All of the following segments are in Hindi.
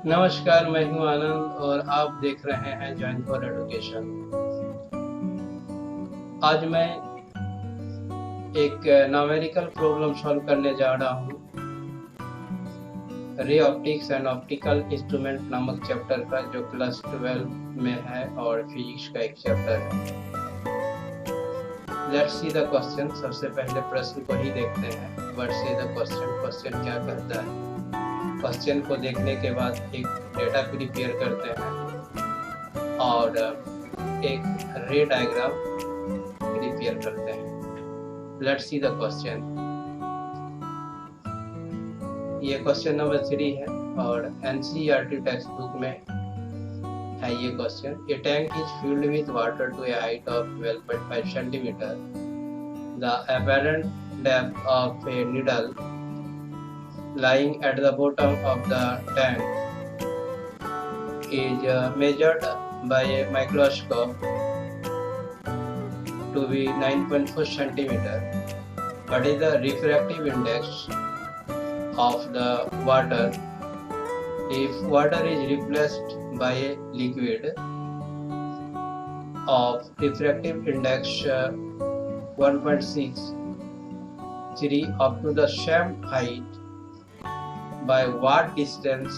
नमस्कार, मैं हूं आनंद और आप देख रहे हैं जॉइन फॉर एजुकेशन। आज मैं एक न्यूमेरिकल प्रॉब्लम सॉल्व करने जा रहा हूं ray optics and optical instrument नामक चैप्टर का, जो क्लास 12 में है और फिजिक्स का एक चैप्टर है। Let's see the question. सबसे पहले प्रश्न को ही देखते हैं। व्हाट से द क्वेश्चन, क्वेश्चन क्या कहता है। क्वेश्चन को देखने के बाद एक डेटा प्रिपेयर करते हैं और एक रे डायग्राम प्रिपेयर करते हैं। Let's see the question. ये क्वेश्चन नंबर 3 है और एनसीईआरटी टेक्स्ट बुक में है ये क्वेश्चन। A tank is filled with water to a height of 12.5 centimetre. The apparent depth of a needle lying at the bottom of the tank is measured by a microscope to be 9.4 centimeter. What is the refractive index of the water if water is replaced by a liquid of refractive index 1.63 up to the same height? By what distance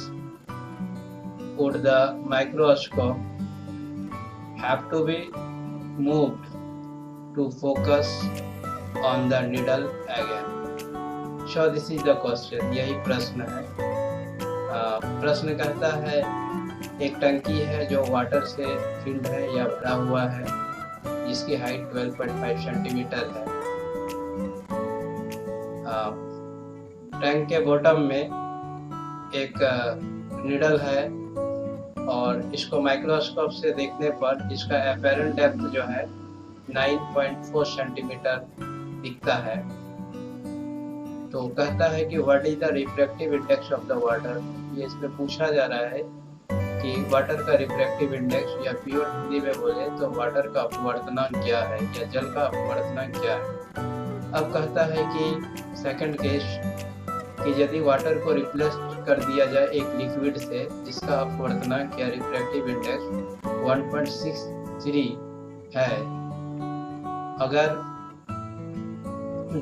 would the microscope have to be moved to focus on the needle again? So this is the question. यही प्रश्न है। प्रश्न कहता है एक टंकी है जो वाटर से फिल्ड है या भरा हुआ है, जिसकी हाइट 12.5 सेंटीमीटर है। टैंक के बॉटम में एक नीडल है और इसको माइक्रोस्कोप से देखने पर इसका एपेरेंट डेप्थ जो है 9.4 सेंटीमीटर दिखता है। तो कहता है कि what is the refractive index of the water. ये इसमें पूछा जा रहा है कि वाटर का रिफ्रैक्टिव इंडेक्स, या प्योर हिंदी में बोले तो वाटर का अपवर्तनांक क्या है, या जल का अपवर्तनांक क्या है। अब कहता है कि सेकंड केस कि यदि वाटर को रिप्लेस कर दिया जाए एक लिक्विड से जिसका अपवर्तनांक या रिफ्रैक्टिव इंडेक्स 1.63 है, अगर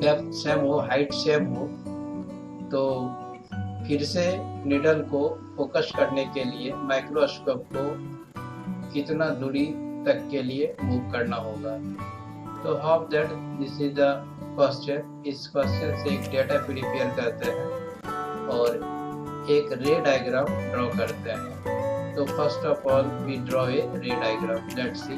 डेप्थ सेम हो, हाइट सेम हो, तो फिर से नीडल को फोकस करने के लिए माइक्रोस्कोप को कितना दूरी तक के लिए मूव करना होगा। तो how that this is the question. इस क्वेश्चन से एक डेटा प्रिपेयर करते हैं और एक रे डायग्राम ड्रॉ करते हैं। तो first of all we draw a ray diagram. Let's see.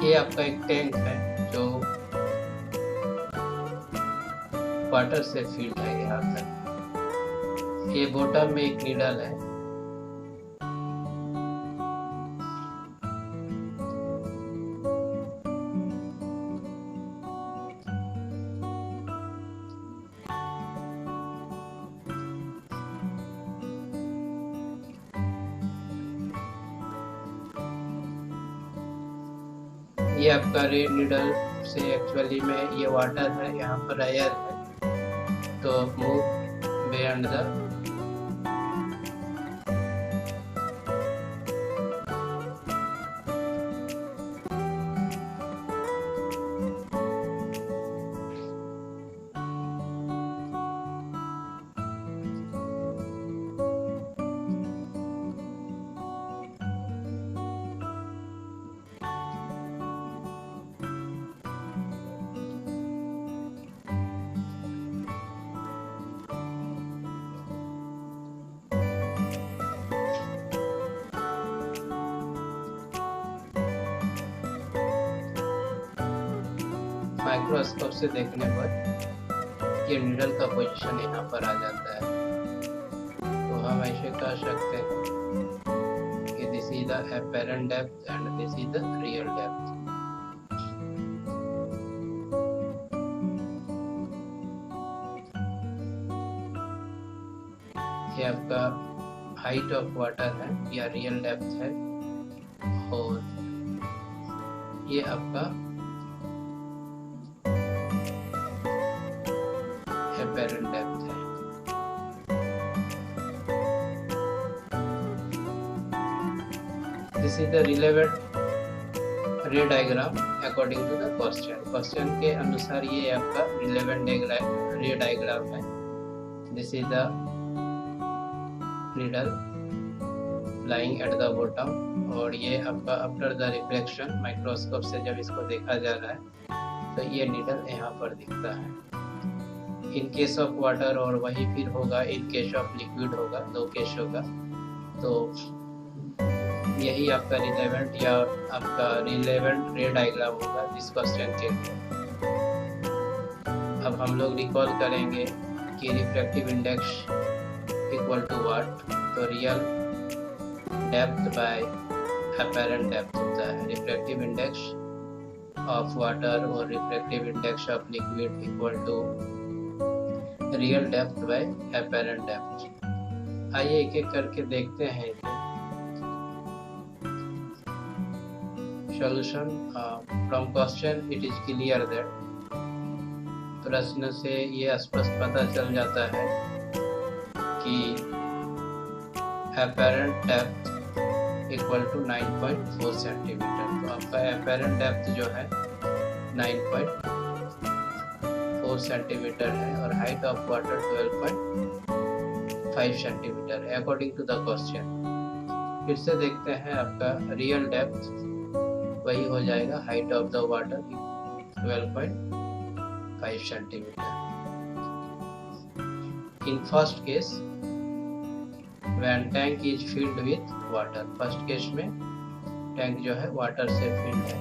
ये आपका एक टैंक है जो वाटर से फील्ड है यहाँ तक। ये बॉटम में एक नीडल है। ये आपका रे नीडल से एक्चुअली में ये वाटर है, यहाँ पर एयर है। तो मूव बियॉन्ड द माइक्रोस्कोप से देखने पर ये नीडल का पोजीशन यहाँ पर आ जाता है। तो हम ऐसे कह सकते हैं कि this is the apparent depth and this is the real depth. ये आपका हाइट ऑफ वाटर है या रियल डेप्थ है, और ये आपका एपेरेंट डेप्थ है। This is the relevant ray diagram according to the question. Question के अनुसार ये आपका रिलेवेंट रे डायग्राम है। This is the needle lying at the bottom, और ये आपका आफ्टर द रिफ्लेक्शन माइक्रोस्कोप से जब इसको देखा जा रहा है तो ये नीडल यहाँ पर दिखता है। इन केस ऑफ वाटर और वही फिर होगा इन केस ऑफ लिक्विड होगा, दो केस होगा। तो यही आपका रिलेवेंट या आपका रिलेवेंट रे डायग्राम होगा इस क्वेश्चन के लिए। अब हम लोग रिकॉल करेंगे कि refractive index equal to what, तो real depth by apparent depth होता है। रिफ्रैक्टिव इंडेक्स ऑफ वाटर और refractive index of liquid equal to real depth by apparent depth. आइए एक एक करके देखते हैं solution. From question it is clear that, प्रश्न से ये स्पष्ट पता चल जाता है कि apparent depth equal to 9.4 centimetre. तो आपका एपेरेंट डेप्थ जो है 9.4 सेंटीमीटर है और हाइट ऑफ वाटर 12.5 सेंटीमीटर है अकॉर्डिंग टू द क्वेश्चन। फिर से देखते हैं आपका रियल डेप्थ वही हो जाएगा height of the water 12.5 centimetre. In first case when tank is filled with water, first case में टैंक जो है वाटर से फिल्ड है।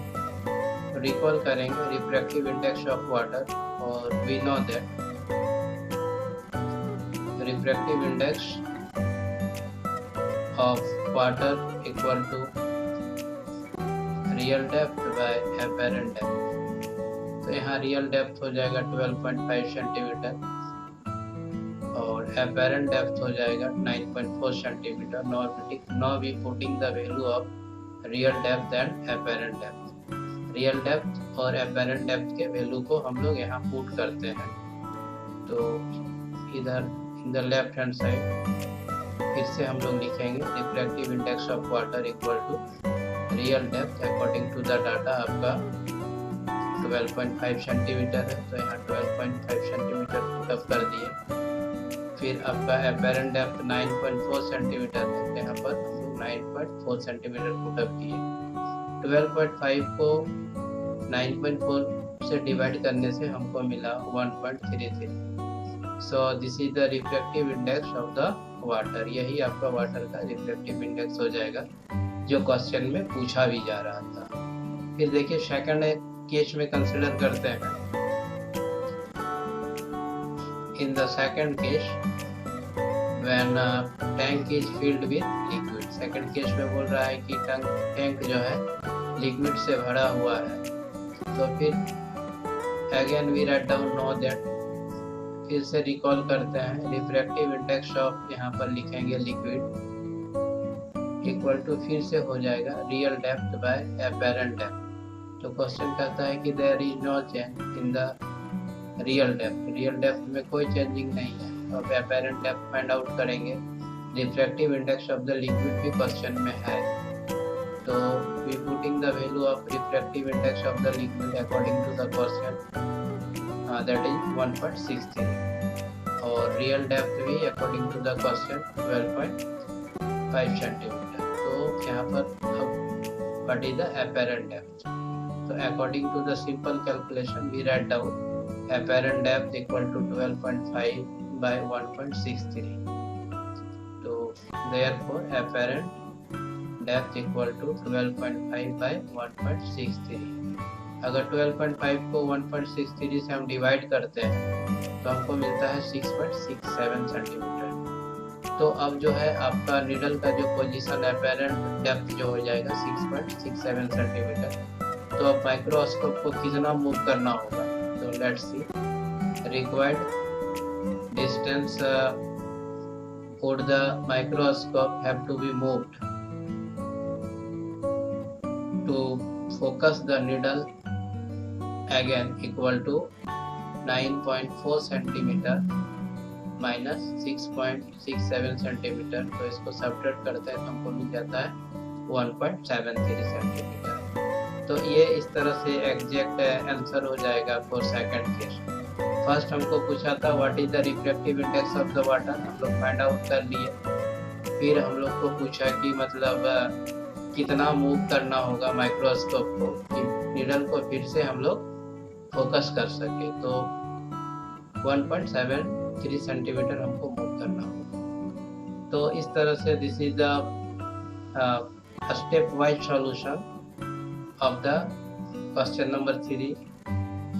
रिकॉल करेंगे रिफ्रैक्टिव इंडेक्स ऑफ वाटर, और we know that refractive index of water equal to real depth by apparent depth. तो यहाँ रियल डेप्थ हो जाएगा 12.5 सेंटीमीटर और एपेरेंट डेप्थ हो जाएगा 9.4 centimetre. Now we putting the value of real depth and apparent depth. Real depth और एपेरेंट डेप्थ के वैल्यू को हम लोग यहाँ पुट करते हैं। तो इधर in the left hand side फिर से हम लोग लिखेंगे refractive index of water equal to real depth according to the data आपका 12.5 सेंटीमीटर है। तो यहाँ 12.5 सेंटीमीटर पुटअप कर दिए। फिर आपका एपेरेंट डेप्थ 9.4 सेंटीमीटर है, यहाँ पर हम लोग 9.4 सेंटीमीटर पुटअप किए। 12.5 को 9.4 से डिवाइड करने से हमको मिला 1.33। So this is the refractive index of the water. यही आपका वाटर का रिफ्रैक्टिव इंडेक्स हो जाएगा जो क्वेश्चन में पूछा भी जा रहा था। फिर देखिए सेकंड केस में कंसिडर करते हैं। In the second case, when tank is filled with liquid, second case में बोल रहा है कि टैंक जो है लिक्विड से भरा हुआ है। तो फिर again we write down know that, फिर से रिकॉल करते हैं रिफ्रैक्टिव इंडेक्स ऑफ, यहाँ पर लिखेंगे लिक्विड इक्वल टू फिर से हो जाएगा real depth by apparent depth. तो क्वेश्चन कहता है कि there is no change in the real depth. Real depth में कोई चेंजिंग नहीं है। अब एपेरेंट डेप्थ फाइंड आउट करेंगे। Refractive index of the liquid भी क्वेश्चन में है। तो we putting the value of refractive index of the liquid according to the question, that is 1.63 और रियल डेप्थ भी according to the question 12.5 centimetre. तो यहाँ पर अब what is the apparent depth. तो according to the simple calculation we write down apparent depth equal to 12.5 by 1.63. So therefore apparent depth equal to 12.5 by 1.63. अगर 12.5 को 1.63 से हम डिवाइड करते हैं तो हमको मिलता है 6.67 सेंटीमीटर। तो अब जो है आपका नीडल का जो पोजीशन एपेरेंट डेप्थ जो हो जाएगा 6.67 सेंटीमीटर। तो अब माइक्रोस्कोप को कितना मूव करना होगा, तो let's see. Required distance would the microscope have to be moved to focus the needle, again equal to 9.4 centimetre minus 6.67 centimetre. तो इसको सब्ट्रैक्ट करते हैं तो हमको मिल जाता है 1.73 सेंटीमीटर। तो ये इस तरह से एग्जैक्ट आंसर हो जाएगा फॉर सेकंड केस। फर्स्ट हमको पूछा था what is the refractive index of the water, हम लोग फाइंड आउट कर लिए। फिर हम लोग को पूछा कि मतलब कितना मूव करना होगा माइक्रोस्कोप को कि नीडल को फिर से हम लोग फोकस कर सके, तो 1.73 सेंटीमीटर हमको मूव करना होगा। तो इस तरह से this is the step wise solution of the question number 3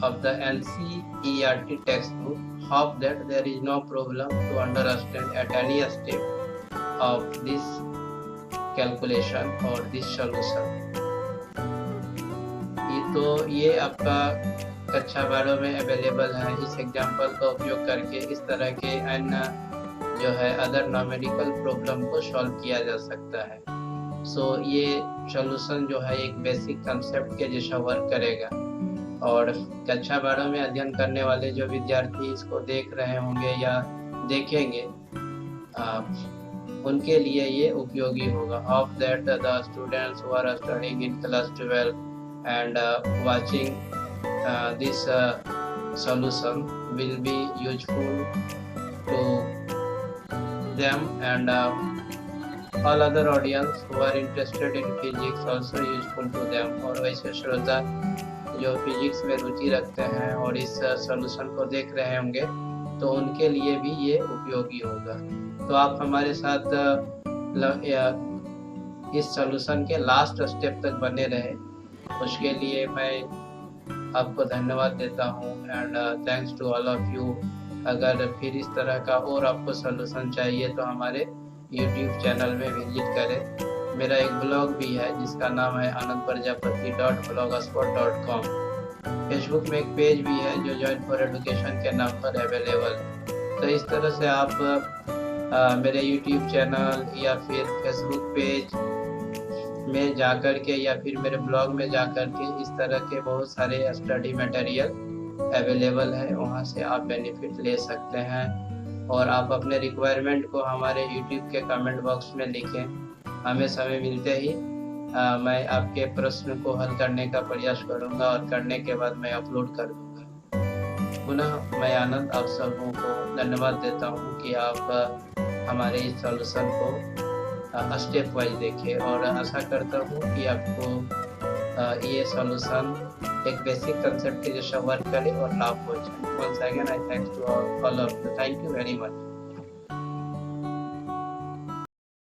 of the NCERT textbook. Hope that there is no problem to understand at any step of this calculation or this solution. ये आपका कक्षा 12 में अवेलेबल है। इस एग्जाम्पल का उपयोग करके इस तरह के अन्य जो है अदर न्यूमेरिकल प्रॉब्लम को सॉल्व किया जा सकता है। ये सॉल्यूशन जो है एक बेसिक कंसेप्ट के जैसा वर्क करेगा और कक्षा 12 में अध्ययन करने वाले जो विद्यार्थी इसको देख रहे होंगे या देखेंगे उनके लिए ये उपयोगी होगा। Hope that the students who are studying in class 12 and watching this solution will be useful to them, and all other audience who are interested in physics also useful to them। और वैसे श्रोता जो फिजिक्स में रुचि रखते हैं और इस सॉल्यूशन को देख रहे होंगे तो उनके लिए भी ये उपयोगी होगा। तो आप हमारे साथ इस सॉल्यूशन के लास्ट स्टेप तक बने रहे, उसके लिए मैं आपको धन्यवाद देता हूँ and thanks to all of you. अगर फिर इस तरह का और आपको सॉल्यूशन चाहिए तो हमारे YouTube चैनल में विजिट करें। मेरा एक ब्लॉग भी है जिसका नाम है anandprajapati.blogspot.com। फेसबुक में एक पेज भी है जो जॉइन फॉर एजुकेशन के नाम पर अवेलेबल है। तो इस तरह से आप मेरे YouTube चैनल या फिर फेसबुक पेज में जाकर के या फिर मेरे ब्लॉग में जाकर के इस तरह के बहुत सारे स्टडी मटेरियल अवेलेबल है, वहाँ से आप बेनिफिट ले सकते हैं। और आप अपने रिक्वायरमेंट को हमारे YouTube के कमेंट बॉक्स में लिखें। हमें समय मिलते ही मैं आपके प्रश्न को हल करने का प्रयास करूंगा और करने के बाद मैं अपलोड कर दूंगा। पुनः मैं आनंद आप सबों को धन्यवाद देता हूं कि आप हमारे इस सॉल्यूशन को स्टेप वाइज देखें और आशा करता हूं कि आपको ये सॉल्यूशन एक बेसिक कंसेप्ट के जैसा वर्क करे और लाभ हो जाए। Once again I thanks to all of you. Thank you very much.